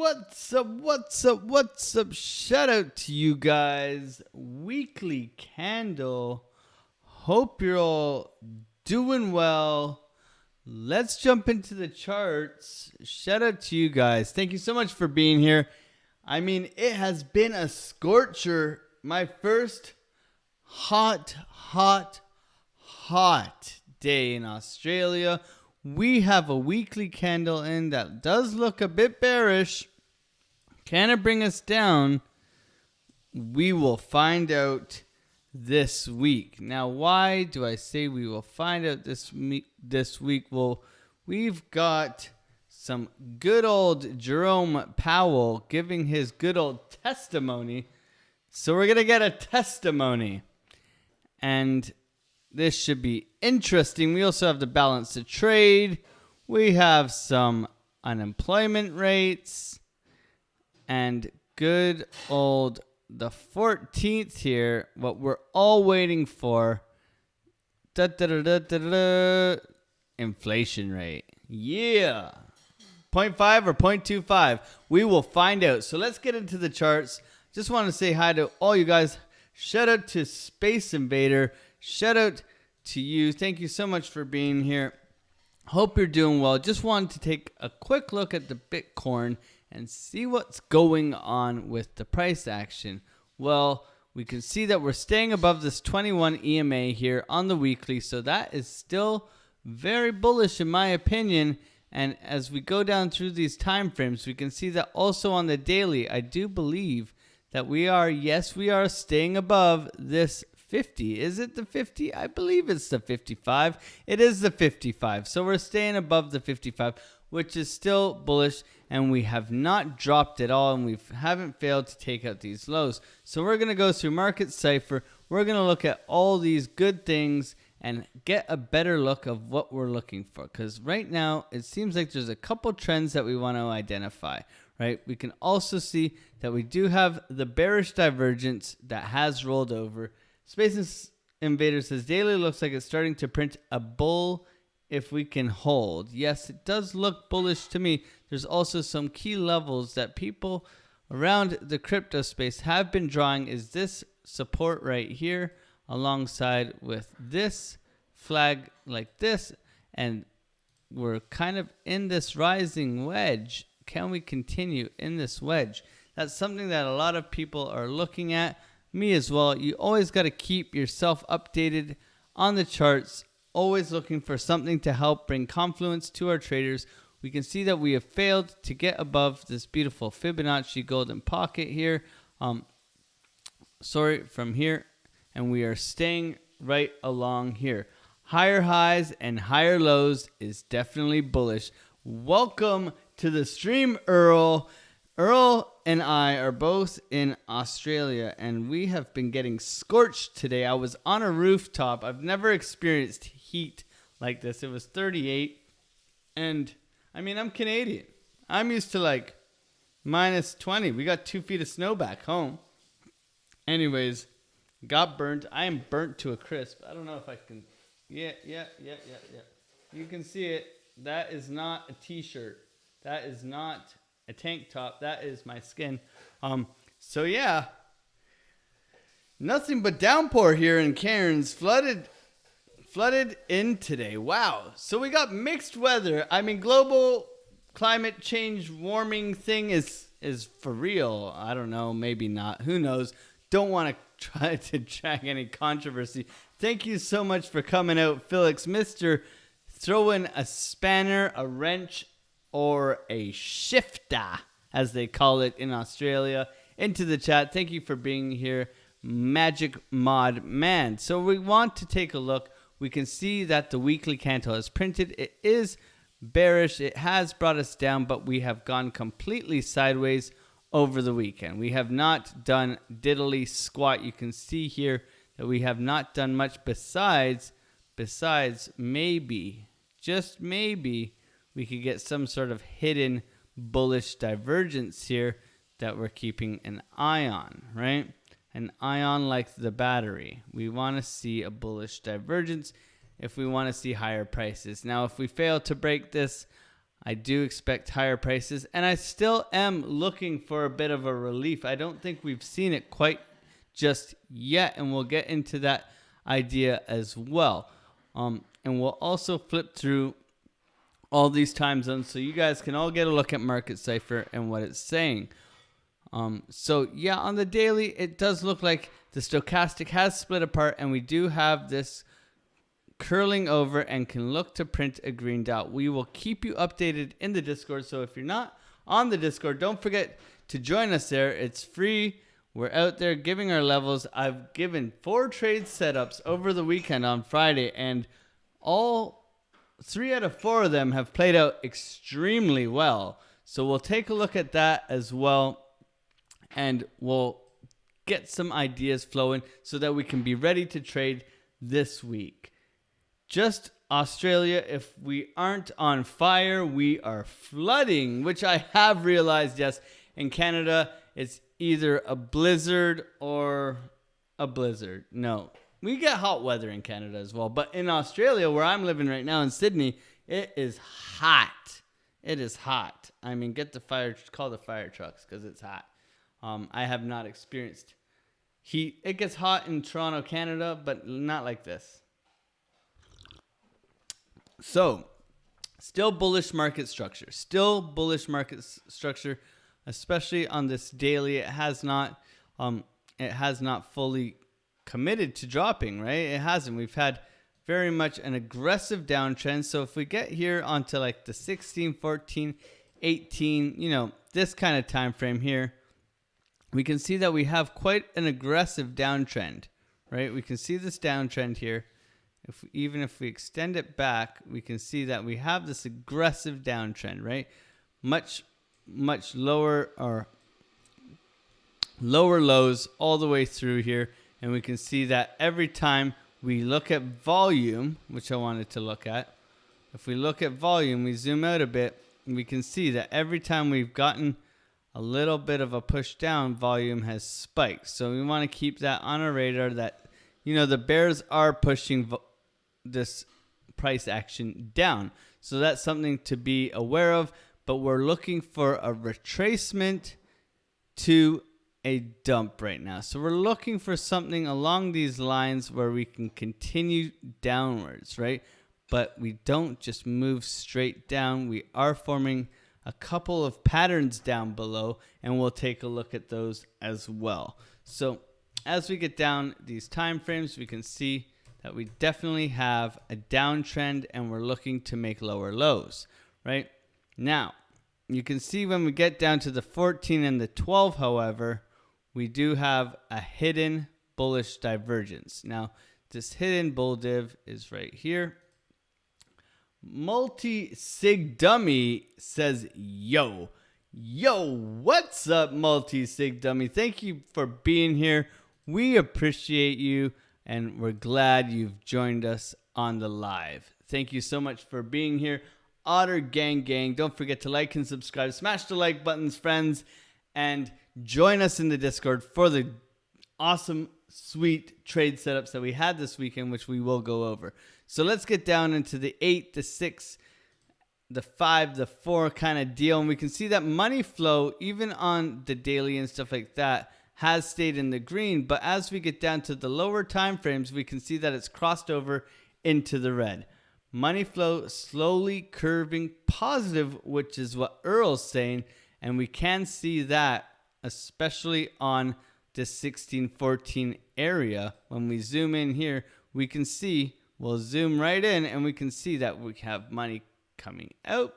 What's up? What's up? What's up? Shout out to you guys. Weekly candle. Hope you're all doing well. Let's jump into the charts. Shout out to you guys. Thank you so much for being here. I mean, it has been a scorcher. My first hot day in Australia. We have a weekly candle in that does look a bit bearish. Can it bring us down? We will find out this week. Now, why do I say we will find out this week? Well, we've got some good old Jerome Powell giving his good old testimony. So we're going to get a testimony. And this should be interesting. We also have the balance of trade. We have some unemployment rates. And good old the 14th here. What we're all waiting for. Inflation rate. Yeah. 0.5 or 0.25. We will find out. So let's get into the charts. Just want to say hi to all you guys. Shout out to Space Invader. Shout out to you. Thank you so much for being here. Hope you're doing well. Just wanted to take a quick look at the Bitcoin and see what's going on with the price action. Well, we can see that we're staying above this 21 EMA here on the weekly. So that is still very bullish in my opinion. And as we go down through these time frames, we can see that also on the daily, I do believe that we are staying above this 50. Is it the 50? I believe it's the 55. It is the 55. So we're staying above the 55, which is still bullish, and we have not dropped at all, and we haven't failed to take out these lows. So we're going to go through Market Cipher. We're going to look at all these good things and get a better look of what we're looking for, because right now it seems like there's a couple trends that we want to identify. Right, we can also see that we do have the bearish divergence that has rolled over. Space Invader says daily looks like it's starting to print a bull if we can hold. Yes, it does look bullish to me. There's also some key levels that people around the crypto space have been drawing. Is this support right here alongside with this flag like this, and we're kind of in this rising wedge. Can we continue in this wedge? That's something that a lot of people are looking at. Me as well. You always got to keep yourself updated on the charts. Always looking for something to help bring confluence to our traders. We can see that we have failed to get above this beautiful Fibonacci golden pocket here. From here. And we are staying right along here. Higher highs and higher lows is definitely bullish. Welcome to the stream, Earl. Earl and I are both in Australia, and we have been getting scorched today. I was on a rooftop. I've never experienced heat like this. It was 38, and I mean, I'm Canadian. I'm used to like minus 20. We got 2 feet of snow back home. Anyways, got burnt. I am burnt to a crisp. I don't know if I can. Yeah. You can see it. That is not a t-shirt. That is not a tank top. That is my skin. So yeah, nothing but downpour here in Cairns. Flooded in today. Wow. So we got mixed weather. I mean, global climate change warming thing is for real. I don't know. Maybe not. Who knows? Don't want to try to drag any controversy. Thank you so much for coming out, Felix. Mr. Throw in a spanner, a wrench, or a shifter, as they call it in Australia, into the chat. Thank you for being here, Magic Mod Man. So we want to take a look. We can see that the weekly candle is printed. It is bearish. It has brought us down, but we have gone completely sideways over the weekend. We have not done diddly squat. You can see here that we have not done much besides maybe, just maybe, we could get some sort of hidden bullish divergence here that we're keeping an eye on, right? An eye on like the battery. We want to see a bullish divergence if we want to see higher prices. Now, if we fail to break this, I do expect higher prices, and I still am looking for a bit of a relief. I don't think we've seen it quite just yet, and we'll get into that idea as well. And we'll also flip through all these time zones so you guys can all get a look at Market Cipher and what it's saying. So yeah, on the daily, it does look like the stochastic has split apart, and we do have this curling over and can look to print a green dot. We will keep you updated in the Discord. So if you're not on the Discord, don't forget to join us there. It's free. We're out there giving our levels. I've given 4 trade setups over the weekend on Friday, and all 3 out of 4 of them have played out extremely well. So we'll take a look at that as well, and we'll get some ideas flowing so that we can be ready to trade this week. Just Australia, if we aren't on fire, we are flooding, which I have realized, yes. In Canada, it's either a blizzard or a blizzard. No, we get hot weather in Canada as well. But in Australia, where I'm living right now in Sydney, it is hot. It is hot. I mean, call the fire trucks because it's hot. I have not experienced heat. It gets hot in Toronto, Canada, but not like this. So, still bullish market structure. Especially on this daily. It has not fully committed to dropping, right? It hasn't. We've had very much an aggressive downtrend. So if we get here onto like the 16, 14, 18, this kind of time frame here, we can see that we have quite an aggressive downtrend, right? We can see this downtrend here. Even if we extend it back, we can see that we have this aggressive downtrend, right? Much lower or lower lows all the way through here. And we can see that every time we look at volume, which I wanted to look at, if we look at volume, we zoom out a bit, and we can see that every time we've gotten a little bit of a push down, volume has spiked. So we want to keep that on our radar that, the bears are pushing this price action down. So that's something to be aware of, but we're looking for a retracement to a dump right now. So we're looking for something along these lines where we can continue downwards, right? But we don't just move straight down. We are forming a couple of patterns down below, and we'll take a look at those as well. So as we get down these time frames, we can see that we definitely have a downtrend, and we're looking to make lower lows, right? Now, you can see when we get down to the 14 and the 12, however, we do have a hidden bullish divergence. Now, this hidden bull div is right here. Multi-sig dummy says, yo, what's up, multi-sig dummy? Thank you for being here. We appreciate you, and we're glad you've joined us on the live. Thank you so much for being here. Otter Gang. Don't forget to like and subscribe. Smash the like buttons, friends, and join us in the Discord for the awesome, sweet trade setups that we had this weekend, which we will go over. So let's get down into the 8, the 6, the 5, the 4 kind of deal. And we can see that money flow, even on the daily and stuff like that, has stayed in the green. But as we get down to the lower time frames, we can see that it's crossed over into the red. Money flow slowly curving positive, which is what Earl's saying. And we can see that, especially on this 1614 area. When we zoom in here, we can see, we'll zoom right in, and we can see that we have money coming out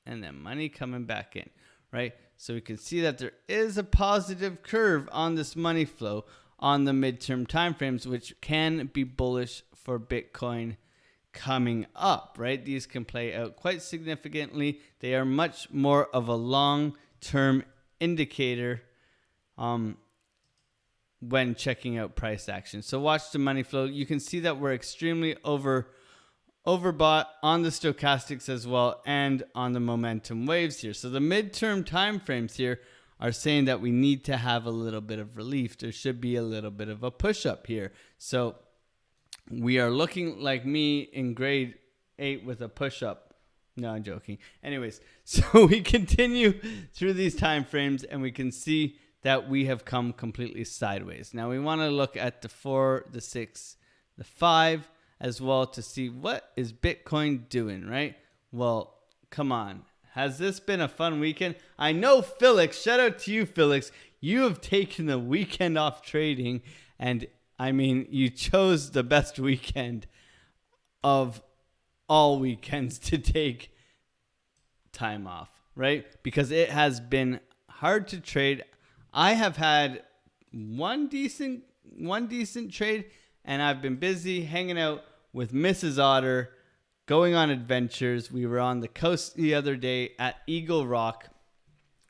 and then money coming back in, right? So we can see that there is a positive curve on this money flow on the midterm timeframes, which can be bullish for Bitcoin coming up, right? These can play out quite significantly. They are much more of a long-term indicator when checking out price action. So watch the money flow. You can see that we're extremely overbought on the stochastics as well, and on the momentum waves here. So the midterm time frames here are saying that we need to have a little bit of relief. There should be a little bit of a push up here. So we are looking like me in grade 8 with a push up. No, I'm joking. Anyways, so we continue through these time frames and we can see that we have come completely sideways. Now we want to look at the 4, the 6, the 5 as well to see what is Bitcoin doing, right? Well, come on. Has this been a fun weekend? I know Felix, shout out to you, Felix. You have taken the weekend off trading, and I mean, you chose the best weekend of all weekends to take time off, right? Because it has been hard to trade. I have had one decent trade, and I've been busy hanging out with Mrs. Otter, going on adventures. We were on the coast the other day at Eagle Rock.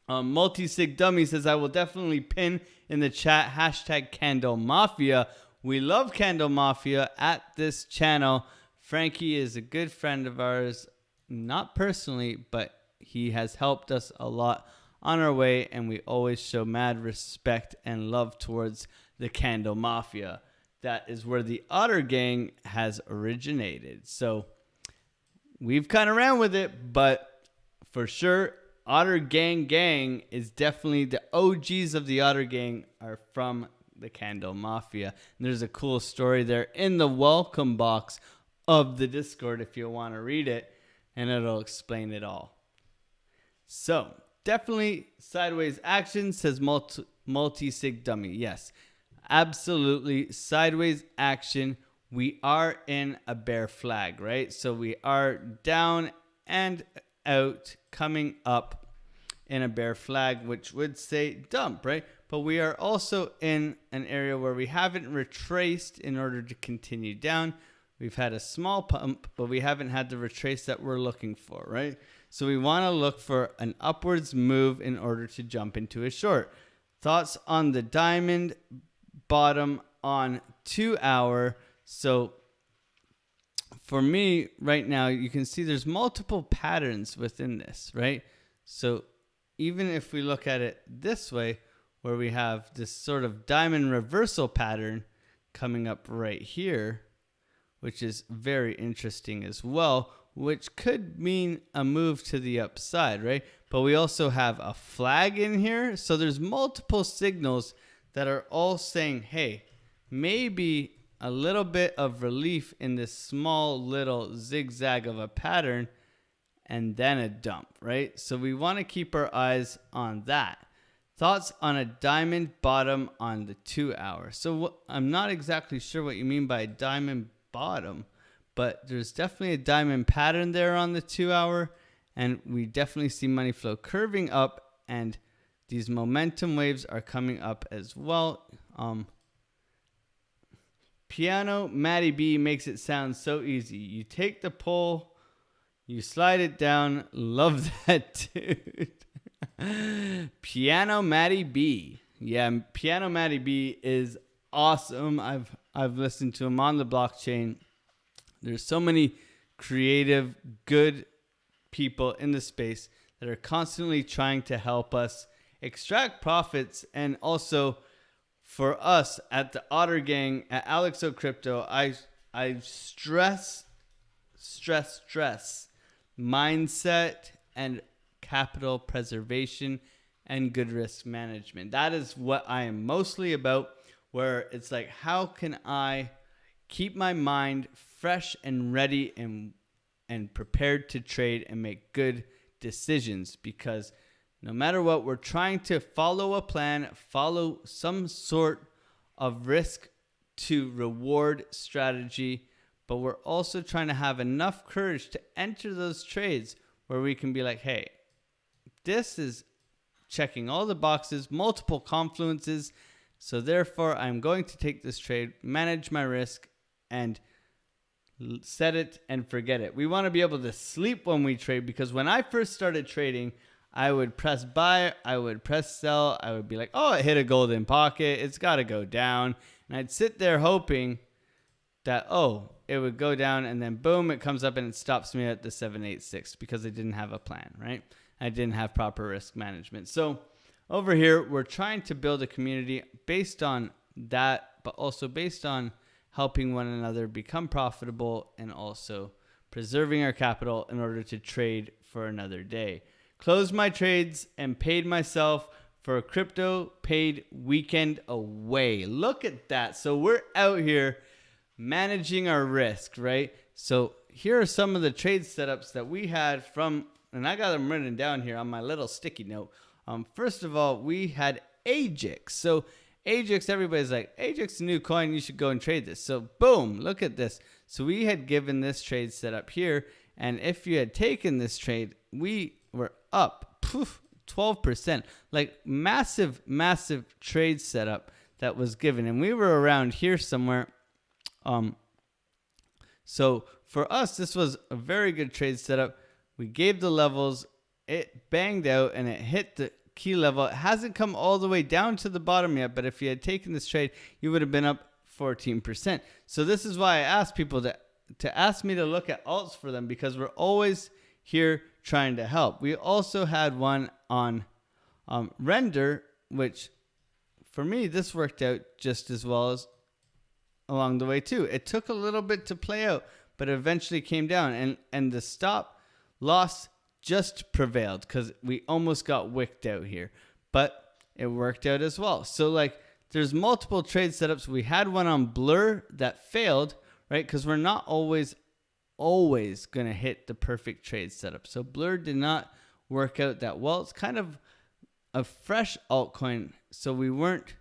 Multi-Sig Dummy says, I will definitely pin in the chat hashtag Candle Mafia. We love Candle Mafia at this channel. Frankie is a good friend of ours, not personally, but he has helped us a lot on our way, and we always show mad respect and love towards the Candle Mafia. That is where the Otter Gang has originated. So we've kind of ran with it, but for sure, Otter Gang is definitely the OGs of the Otter Gang are from the Candle Mafia. And there's a cool story there in the welcome box of the Discord if you want to read it, and it'll explain it all. So definitely sideways action, says multi-sig dummy. Yes, absolutely sideways action. We are in a bear flag, right? So we are down and out, coming up in a bear flag, which would say dump, right? But we are also in an area where we haven't retraced in order to continue down. We've had a small pump, but we haven't had the retrace that we're looking for, right? So we want to look for an upwards move in order to jump into a short. Thoughts on the diamond bottom on 2 hour. So for me right now, you can see there's multiple patterns within this, right? So even if we look at it this way, where we have this sort of diamond reversal pattern coming up right here, which is very interesting as well, which could mean a move to the upside, right? But we also have a flag in here. So there's multiple signals that are all saying, hey, maybe a little bit of relief in this small little zigzag of a pattern and then a dump, right? So we want to keep our eyes on that. Thoughts on a diamond bottom on the 2 hour. So I'm not exactly sure what you mean by a diamond bottom, but there's definitely a diamond pattern there on the 2 hour, and we definitely see money flow curving up, and these momentum waves are coming up as well. Piano Matty B makes it sound so easy. You take the pole, you slide it down. Love that, dude. Piano Matty B. Yeah, Piano Matty B is awesome. I've listened to him on the blockchain. There's so many creative, good people in the space that are constantly trying to help us extract profits. And also for us at the Otter Gang, at Alexo Crypto, I stress mindset and capital preservation and good risk management. That is what I am mostly about, where it's like, how can I keep my mind fresh and ready and prepared to trade and make good decisions? Because no matter what, we're trying to follow a plan, follow some sort of risk to reward strategy, but we're also trying to have enough courage to enter those trades where we can be like, hey, this is checking all the boxes, multiple confluences, so therefore I'm going to take this trade, manage my risk, and set it and forget it. We want to be able to sleep when we trade, because when I first started trading, I would press buy, I would press sell, I would be like, oh, it hit a golden pocket, it's got to go down. And I'd sit there hoping that, oh, it would go down, and then boom, it comes up and it stops me at the 786 because I didn't have a plan, right? I didn't have proper risk management. So over here, we're trying to build a community based on that, but also based on helping one another become profitable and also preserving our capital in order to trade for another day. Closed my trades and paid myself for a crypto paid weekend away. Look at that. So we're out here managing our risk, right? So here are some of the trade setups that we had from, and I got them written down here on my little sticky note. First of all, we had Ajax. So Ajax, everybody's like, Ajax is a new coin, you should go and trade this. So boom, look at this. So we had given this trade setup here, and if you had taken this trade, we were up 12%. Like massive trade setup that was given, and we were around here somewhere. So for us, this was a very good trade setup. We gave the levels, it banged out, and it hit the key level. It hasn't come all the way down to the bottom yet, but if you had taken this trade, you would have been up 14%. So this is why I ask people to ask me to look at alts for them, because we're always here trying to help. We also had one on Render, which for me, this worked out just as well as along the way too. It took a little bit to play out, but eventually came down, and the stop loss just prevailed because we almost got wicked out here, but it worked out as well. So like there's multiple trade setups. We had one on Blur that failed, right? Because we're not always going to hit the perfect trade setup. So Blur did not work out that well. It's kind of a fresh altcoin, so we weren't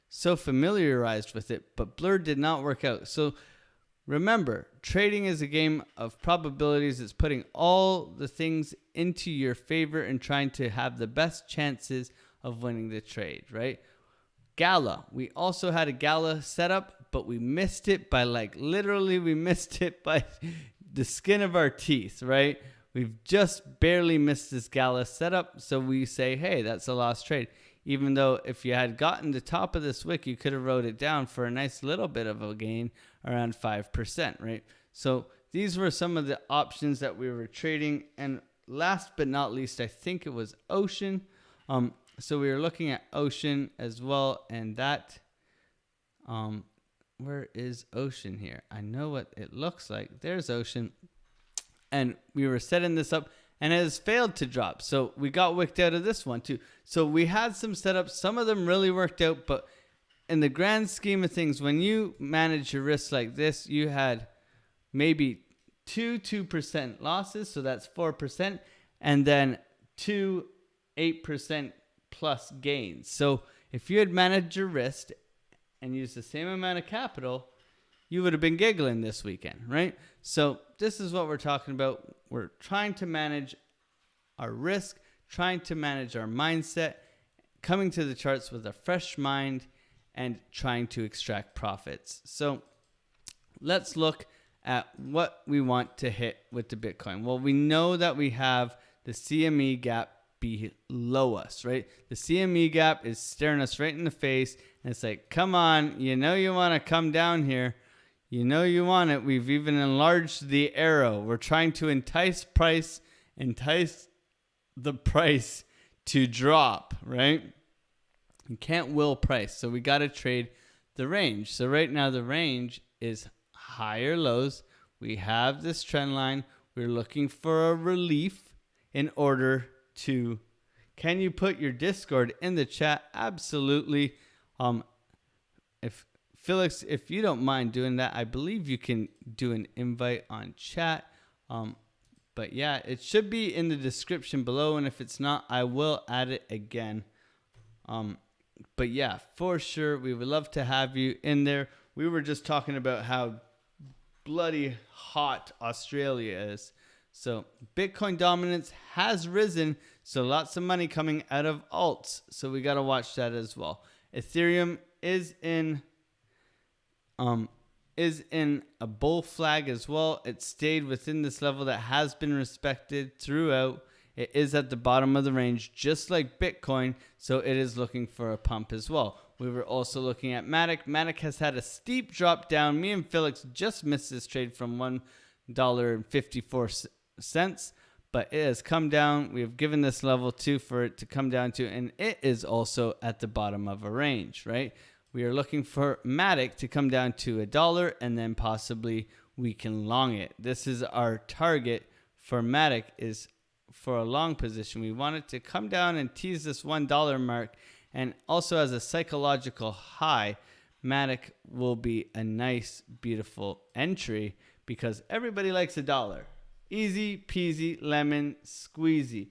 so familiarized with it, but Blur did not work out. So remember, trading is a game of probabilities. It's putting all the things into your favor and trying to have the best chances of winning the trade, right? Gala. We also had a Gala setup, but we missed it by literally we missed it by the skin of our teeth, right? We've just barely missed this Gala setup, so we say, hey, that's a lost trade. Even though if you had gotten the top of this wick, you could have wrote it down for a nice little bit of a gain, around 5%, right? So these were some of the options that we were trading. And last but not least, I think it was Ocean. So we were looking at Ocean as well, and that, where is Ocean here? I know what it looks like. There's Ocean. And we were setting this up, and it has failed to drop. So we got wicked out of this one too. So we had some setups. Some of them really worked out, but in the grand scheme of things, when you manage your risks like this, you had maybe 2% losses. So that's 4%. And then 8% plus gains. So if you had managed your risk and used the same amount of capital, you would have been giggling this weekend, right? So this is what we're talking about. We're trying to manage our risk, trying to manage our mindset, coming to the charts with a fresh mind, and trying to extract profits. So let's look at what we want to hit with the Bitcoin. Well, we know that we have the CME gap below us, right? The CME gap is staring us right in the face, and it's like, come on, you know you want to come down here. You know you want it. We've even enlarged the arrow. We're trying to entice the price to drop, right? You can't will price. So we got to trade the range. So right now the range is higher lows. We have this trend line. We're looking for a relief in order to, can you put your Discord in the chat? Absolutely. If Felix, if you don't mind doing that, I believe you can do an invite on chat. But yeah, it should be in the description below. And if it's not, I will add it again. But yeah, for sure, we would love to have you in there. We were just talking about how bloody hot Australia is. So Bitcoin dominance has risen. So lots of money coming out of alts. So we got to watch that as well. Ethereum is in a bull flag as well. It stayed within this level that has been respected throughout. It is at the bottom of the range, just like Bitcoin, so it is looking for a pump as well. We were also looking at Matic. Matic has had a steep drop down. Me and Felix just missed this trade from $1.54, but it has come down. We have given this level 2 for it to come down to, and it is also at the bottom of a range, right? We are looking for Matic to come down to $1, and then possibly we can long it. This is our target for Matic, is for a long position. We want it to come down and tease this $1 mark. And also as a psychological high, Matic will be a nice, beautiful entry because everybody likes $1. Easy peasy lemon squeezy.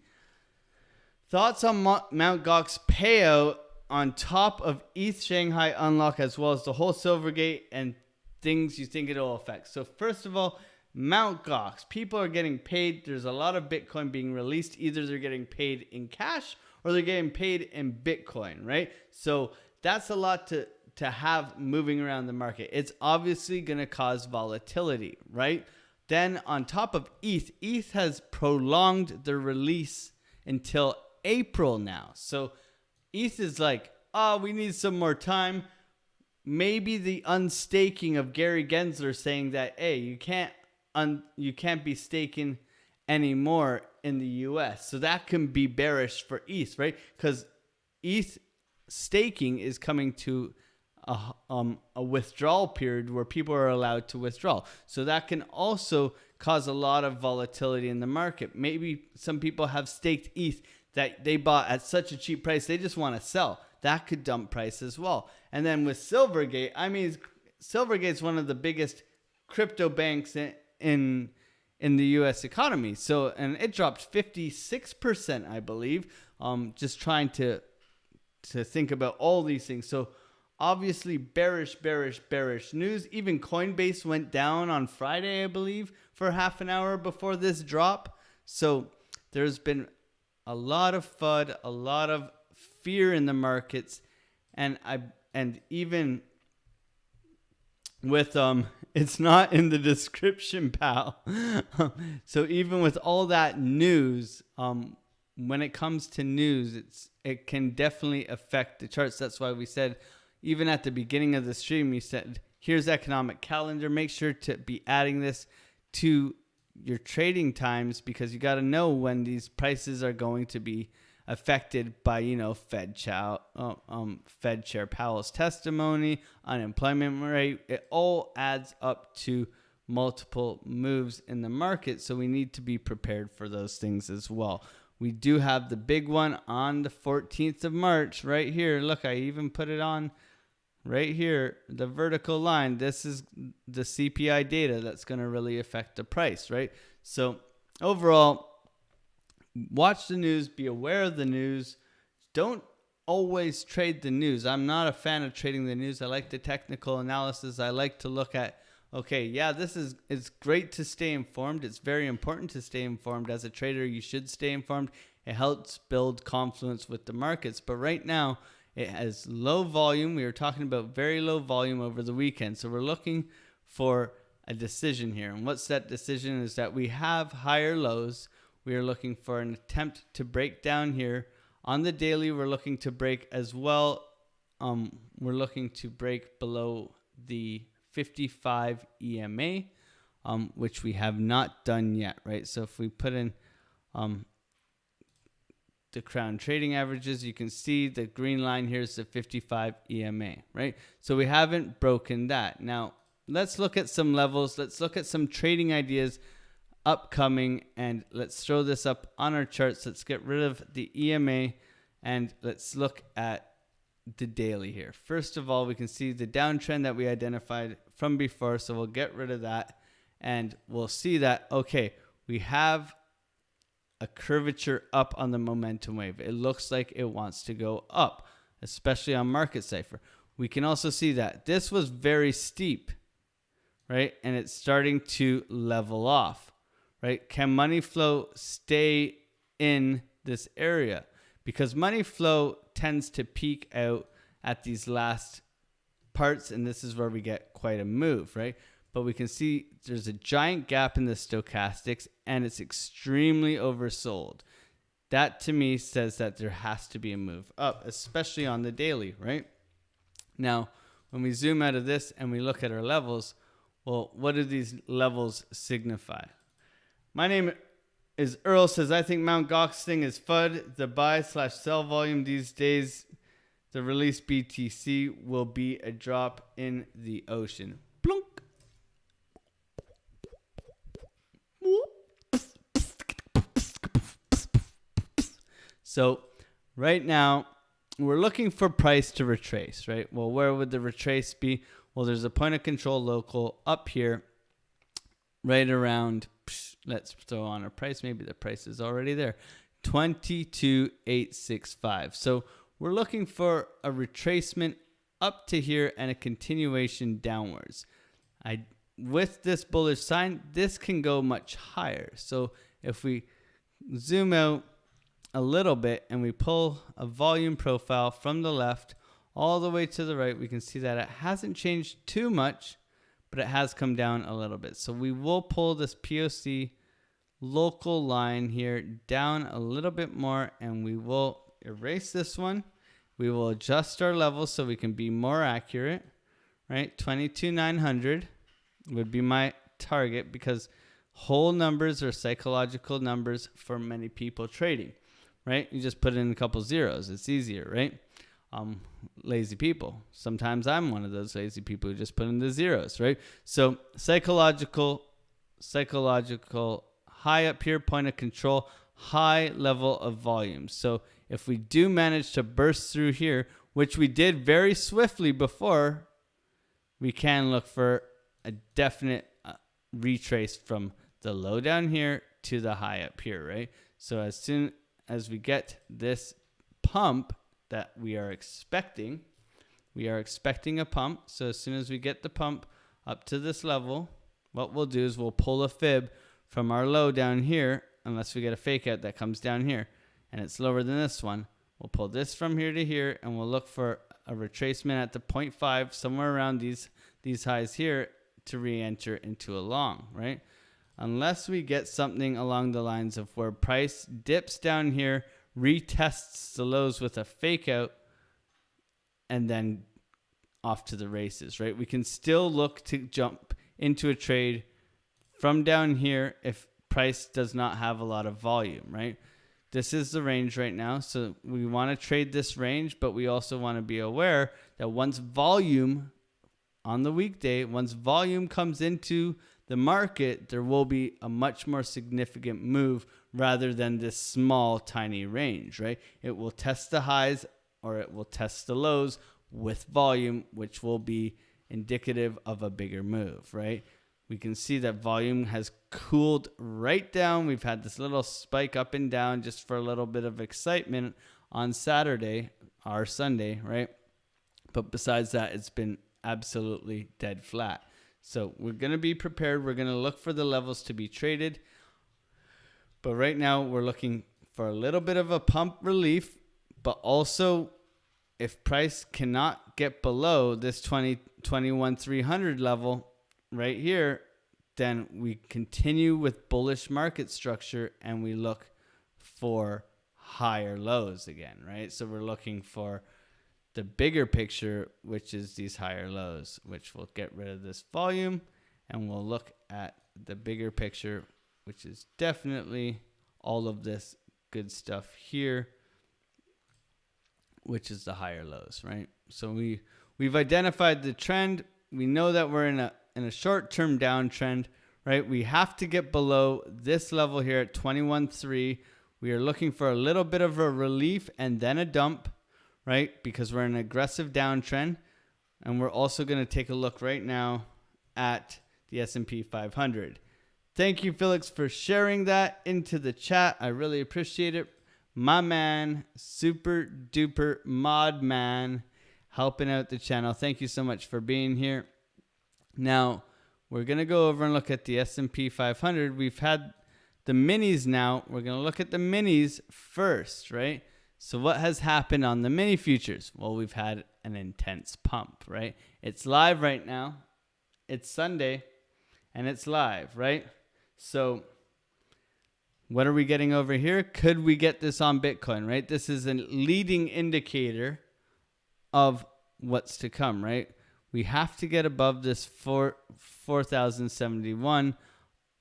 Thoughts on Mt. Gox's payout on top of ETH Shanghai unlock, as well as the whole Silvergate and things you think it'll affect. So first of all, Mt. Gox, people are getting paid. There's a lot of Bitcoin being released. Either they're getting paid in cash or they're getting paid in Bitcoin, right? So that's a lot to have moving around the market. It's obviously going to cause volatility, right? Then on top of ETH has prolonged the release until April now. So ETH is like, oh, we need some more time. Maybe the unstaking of Gary Gensler saying that, hey, you can't be staking anymore in the US. So that can be bearish for ETH, right? Because ETH staking is coming to a withdrawal period where people are allowed to withdraw. So that can also cause a lot of volatility in the market. Maybe some people have staked ETH that they bought at such a cheap price, they just want to sell. That could dump price as well. And then with Silvergate, I mean, Silvergate's one of the biggest crypto banks in the U.S. economy. So, and it dropped 56%, I believe. Just trying to think about all these things. So obviously bearish news. Even Coinbase went down on Friday, I believe, for half an hour before this drop. So there's been a lot of FUD, a lot of fear in the markets, and even with it's not in the description, pal. So even with all that news, when it comes to news, it can definitely affect the charts. That's why we said, even at the beginning of the stream, we said, here's economic calendar. Make sure to be adding this to your trading times, because you got to know when these prices are going to be affected by, Fed Chair Powell's testimony, unemployment rate. It all adds up to multiple moves in the market. So we need to be prepared for those things as well. We do have the big one on the 14th of March right here. Look, I even put it on right here, the vertical line. This is the CPI data that's going to really affect the price, right? So overall, watch the news, be aware of the news. Don't always trade the news. I'm not a fan of trading the news. I like the technical analysis. I like to look at, okay, yeah, it's great to stay informed. It's very important to stay informed. As a trader, you should stay informed. It helps build confluence with the markets. But right now, it has low volume. We were talking about very low volume over the weekend. So we're looking for a decision here. And what's that decision is that we have higher lows. We are looking for an attempt to break down here. On the daily, we're looking to break as well. We're looking to break below the 55 EMA, which we have not done yet, right? So if we put in the Crown trading averages, you can see the green line here is the 55 EMA, right? So we haven't broken that. Now, let's look at some levels. Let's look at some trading ideas upcoming, and let's throw this up on our charts. Let's get rid of the EMA, and let's look at the daily here. First of all, we can see the downtrend that we identified from before, so we'll get rid of that, and we'll see that, okay, we have a curvature up on the momentum wave. It looks like it wants to go up, especially on Market Cipher. We can also see that this was very steep, right? And it's starting to level off, right? Can money flow stay in this area? Because money flow tends to peak out at these last parts, and this is where we get quite a move, right? But we can see there's a giant gap in the stochastics, and it's extremely oversold. That to me says that there has to be a move up, especially on the daily, right? Now, when we zoom out of this and we look at our levels, well, what do these levels signify? My name is Earl, says, I think Mt. Gox thing is FUD. The buy/sell volume these days, the release BTC will be a drop in the ocean. Plunk. So right now, we're looking for price to retrace, right? Well, where would the retrace be? Well, there's a point of control local up here, right around, let's throw on a price. Maybe the price is already there, 22,865. So we're looking for a retracement up to here and a continuation downwards. With this bullish sign, this can go much higher. So if we zoom out a little bit and we pull a volume profile from the left all the way to the right, we can see that it hasn't changed too much, but it has come down a little bit. So we will pull this POC local line here down a little bit more, and we will erase this one. We will adjust our levels so we can be more accurate, right? 22,900 would be my target, because whole numbers are psychological numbers for many people trading, right? You just put in a couple zeros. It's easier, right? Lazy people. Sometimes I'm one of those lazy people who just put in the zeros, right? So psychological high up here, point of control, high level of volume. So if we do manage to burst through here, which we did very swiftly before, we can look for a definite retrace from the low down here to the high up here, right? So as soon as we get this pump that we are expecting a pump. So as soon as we get the pump up to this level, what we'll do is we'll pull a fib from our low down here, unless we get a fake out that comes down here and it's lower than this one. We'll pull this from here to here, and we'll look for a retracement at the 0.5, somewhere around these highs here, to re-enter into a long, right? Unless we get something along the lines of where price dips down here, retests the lows with a fake out, and then off to the races, right? We can still look to jump into a trade from down here if price does not have a lot of volume, right? This is the range right now, so we want to trade this range, but we also want to be aware that once volume on the weekday, once volume comes into the market, there will be a much more significant move rather than this small, tiny range, right? It will test the highs or it will test the lows with volume, which will be indicative of a bigger move, right? We can see that volume has cooled right down. We've had this little spike up and down just for a little bit of excitement on Saturday or Sunday, right? But besides that, it's been absolutely dead flat. So we're going to be prepared. We're going to look for the levels to be traded. But right now we're looking for a little bit of a pump relief, but also if price cannot get below this 21,300 level right here, then we continue with bullish market structure and we look for higher lows again, right? So we're looking for the bigger picture, which is these higher lows, which will get rid of this volume, and we'll look at the bigger picture, which is definitely all of this good stuff here, which is the higher lows, right? So we've identified the trend. We know that we're in a short-term downtrend, right? We have to get below this level here at 21.3. We are looking for a little bit of a relief and then a dump, right? Because we're in an aggressive downtrend. And we're also going to take a look right now at the S&P 500. Thank you, Felix, for sharing that into the chat. I really appreciate it. My man, super duper mod man, helping out the channel. Thank you so much for being here. Now, we're going to go over and look at the S&P 500. We've had the minis now. We're going to look at the minis first, right? So what has happened on the mini futures? Well, we've had an intense pump, right? It's live right now. It's Sunday, and it's live, right? So what are we getting over here? Could we get this on Bitcoin, right? This is a leading indicator of what's to come, right? We have to get above this 4,071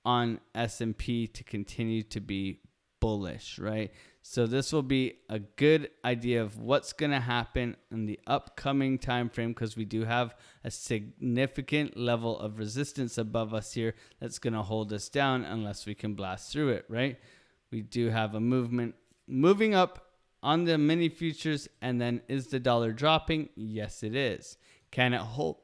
on S&P to continue to be bullish, right? So this will be a good idea of what's going to happen in the upcoming time frame, because we do have a significant level of resistance above us here that's going to hold us down unless we can blast through it, right? We do have a movement moving up on the mini futures. And then is the dollar dropping? Yes, it is. Can it hold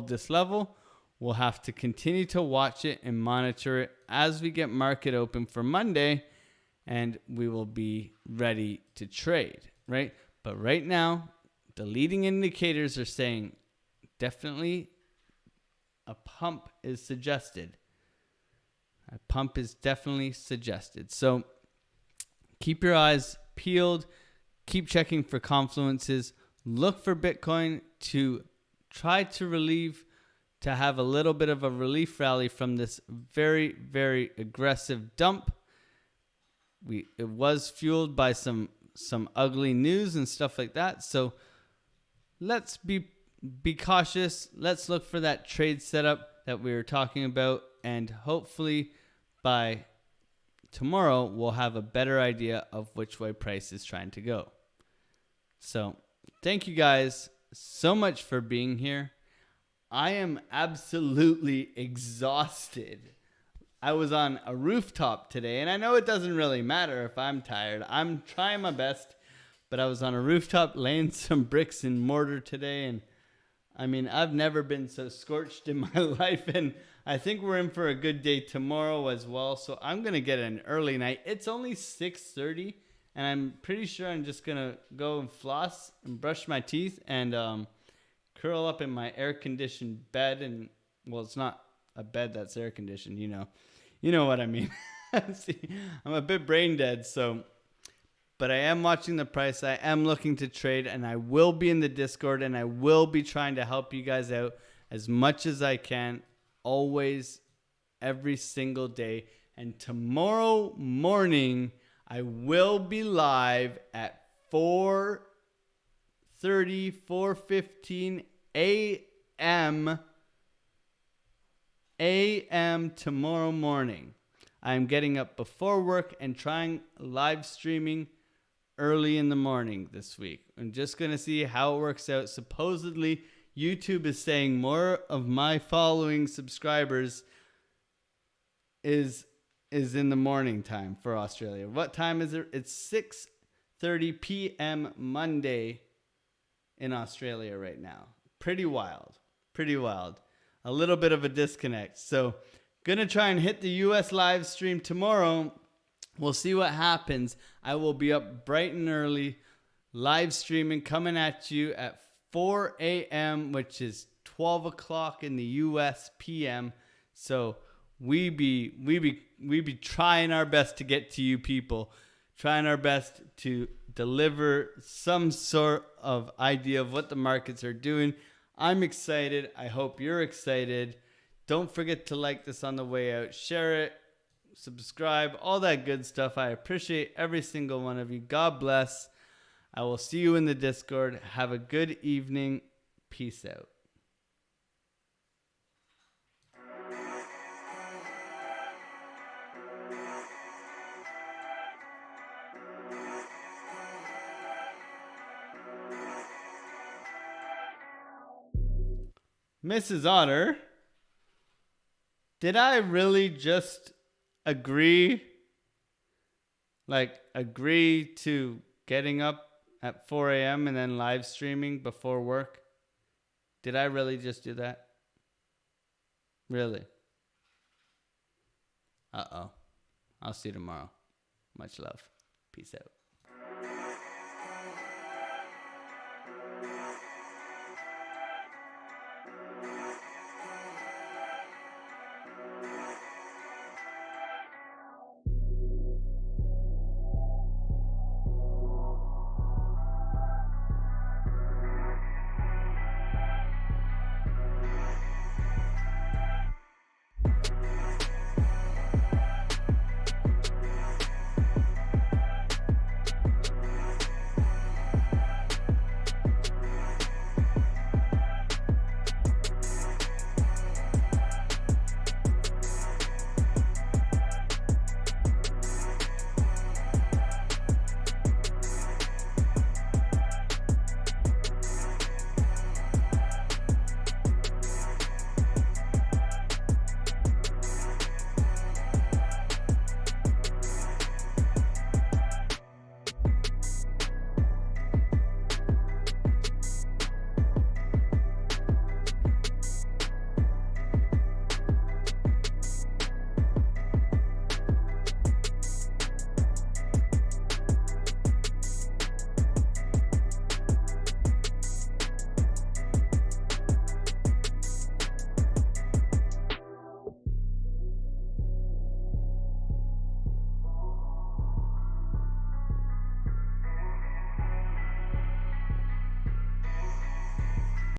this level? We'll have to continue to watch it and monitor it as we get market open for Monday, and we will be ready to trade, right? But right now, the leading indicators are saying definitely a pump is suggested. A pump is definitely suggested. So keep your eyes peeled. Keep checking for confluences. Look for Bitcoin to try to have a little bit of a relief rally from this very, very aggressive dump. It was fueled by some ugly news and stuff like that. So let's be cautious. Let's look for that trade setup that we were talking about, and hopefully by tomorrow we'll have a better idea of which way price is trying to go. So thank you guys so much for being here. I am absolutely exhausted. I was on a rooftop today, and I know it doesn't really matter if I'm tired. I'm trying my best, but I was on a rooftop laying some bricks and mortar today, and I mean, I've never been so scorched in my life, and I think we're in for a good day tomorrow as well, so I'm going to get an early night. It's only 6:30, and I'm pretty sure I'm just going to go and floss and brush my teeth and curl up in my air-conditioned bed. And, well, it's not a bed that's air-conditioned, you know what I mean. See, I'm a bit brain dead, so... But I am watching the price. I am looking to trade, and I will be in the Discord, and I will be trying to help you guys out as much as I can, always, every single day. And tomorrow morning, I will be live at 4:15 a.m. tomorrow morning. I'm getting up before work and trying live streaming early in the morning this week. I'm just going to see how it works out. Supposedly, YouTube is saying more of my following subscribers is in the morning time for Australia. What time is it? It's 6:30 p.m. Monday in Australia right now. Pretty wild. Pretty wild. A little bit of a disconnect. So, going to try and hit the US live stream tomorrow. We'll see what happens. I will be up bright and early, live streaming, coming at you at 4 a.m., which is 12 o'clock in the U.S. p.m. So we be trying our best to get to you people, trying our best to deliver some sort of idea of what the markets are doing. I'm excited. I hope you're excited. Don't forget to like this on the way out. Share it. Subscribe, all that good stuff. I appreciate every single one of you. God bless. I will see you in the Discord. Have a good evening. Peace out. Mrs. Otter, did I really just agree to getting up at 4 a.m. and then live streaming before work? Did I really just do that? Really? Uh-oh. I'll see you tomorrow. Much love. Peace out.